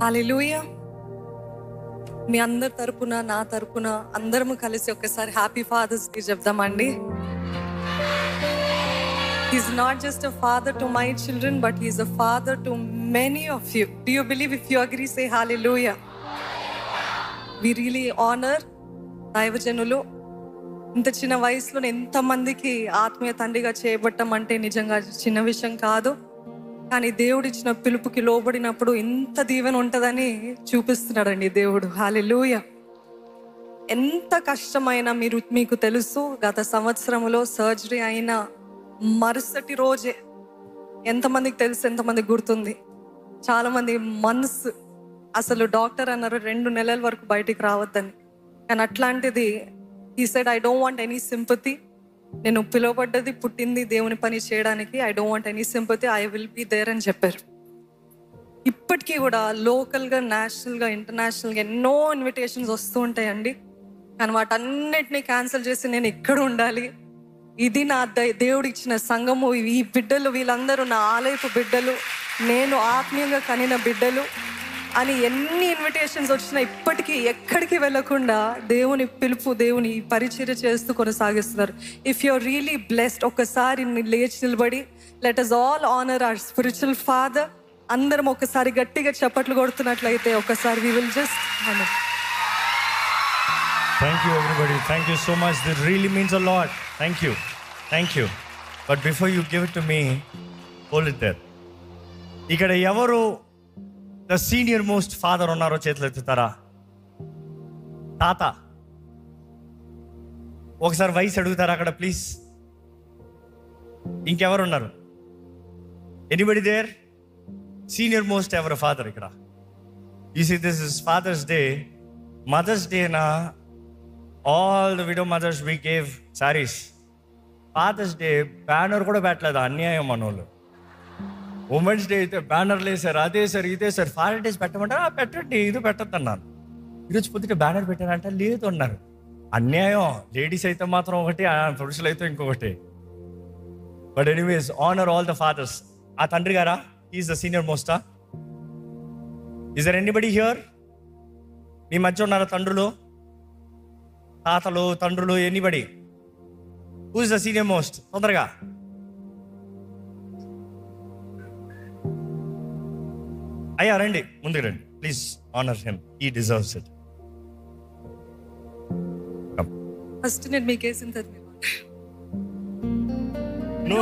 హల్లెలూయా. మీ అందరి తరపున, నా తరపున అందరము కలిసి ఒకసారి హ్యాపీ ఫాదర్స్ డే చెప్దామండి. He's not just a father to my children, but he's a father to many of you. Do you believe? If you agree, say hallelujah. We really honor దైవజనులు. ఇంత చిన్న వయసులో ఎంతమందికి ఆత్మీయ తండ్రిగా చేయబట్టం అంటే నిజంగా చిన్న విషయం కాదు. కానీ దేవుడిచ్చిన పిలుపుకి లోబడినప్పుడు ఎంత దీవెన ఉంటుందని చూపిస్తున్నాడండి దేవుడు. హల్లెలూయా. ఎంత కష్టమైనా మీకు తెలుసు, గత సంవత్సరంలో సర్జరీ అయిన మరుసటి రోజే ఎంతమందికి తెలుసు, ఎంతమందికి గుర్తుంది? చాలా మంది మంత్స్, అసలు డాక్టర్ అన్నారు 2 నెలల వరకు బయటికి రావద్దని. కానీ అట్లాంటిది he said, I don't want any sympathy. నేను పిలువబడ్డది, పుట్టింది దేవుని పని చేయడానికి. I don't want any sympathy, I will be there అని చెప్పారు. ఇప్పటికీ కూడా లోకల్గా, నేషనల్గా, ఇంటర్నేషనల్గా ఎన్నో ఇన్విటేషన్స్ వస్తూ ఉంటాయండి. కానీ వాటన్నిటిని క్యాన్సిల్ చేసి నేను ఇక్కడ ఉండాలి, ఇది నా దేవుడు ఇచ్చిన సంఘము, ఈ బిడ్డలు వీళ్ళందరూ నా ఆలయపు బిడ్డలు, నేను ఆత్మీయంగా కనిన బిడ్డలు అని ఎన్ని ఇన్విటేషన్స్ వచ్చినా ఇప్పటికీ ఎక్కడికి వెళ్ళకుండా దేవుని పిలుపు, దేవుని పరిచర్య చేస్తూ కొనసాగిస్తున్నారు. If you are really blessed, ఒక్కసారి లేచి నిలబడి let us all honor our spiritual father. అందరం ఒకసారి గట్టిగా చప్పట్లు కొడుతున్నట్లయితే ఒకసారి we will just honor. Thank you everybody. Thank you so much. That really means a lot. Thank you. Thank you. But before you give it to me, hold it there. ఇక్కడ ఎవరు the senior most father ఉన్నారో చేతులు ఎత్తుతారా? తాత. ఒకసారి వయసు అడుగుతారా అక్కడ please? ఇంకెవరు ఉన్నారు? Anybody there? సీనియర్ మోస్ట్ ఎవరు ఫాదర్ ఇక్కడ? You see this is father's day. Mother's day నా all the widow mothers we gave saris. Father's day banner కూడా పెట్టలేదు, అన్యాయం మనోళ్ళు. ఉమెన్స్ డే అయితే బ్యానర్లు వేసారు, అదే సార్ ఇదే సార్. Father days పెట్టమంటారా? పెట్టండి, ఇది పెట్టద్దు అన్నాను. ఈరోజు పొద్దుట బ్యానర్ పెట్టారంటే లేదు అన్నారు. అన్యాయం. లేడీస్ అయితే మాత్రం ఒకటి, పురుషులు అయితే ఇంకొకటి. But anyways, honour all the fathers. ఆ తండ్రి గారా? ఈజ్ ద సీనియర్ మోస్టా? Is there anybody here? మీ మధ్య ఉన్నారా తండ్రులు, తాతలు, తండ్రులు? Anybody? Who is the senior most? తొందరగా. అయ్యా రండి, ముందుకు రండి please. Honour him, he deserves it. First నేను మీకేసిన తర్వాత No.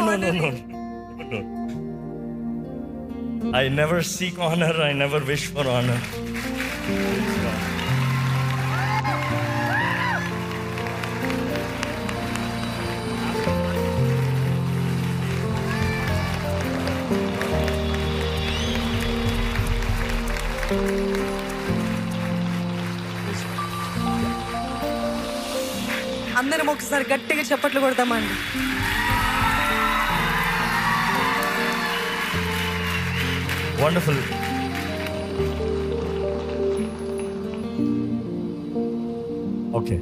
I never seek honor, I never wish for honor. అందరం ఒకసారి గట్టిగా చప్పట్లు కొడతామండి. Wonderful. Okay.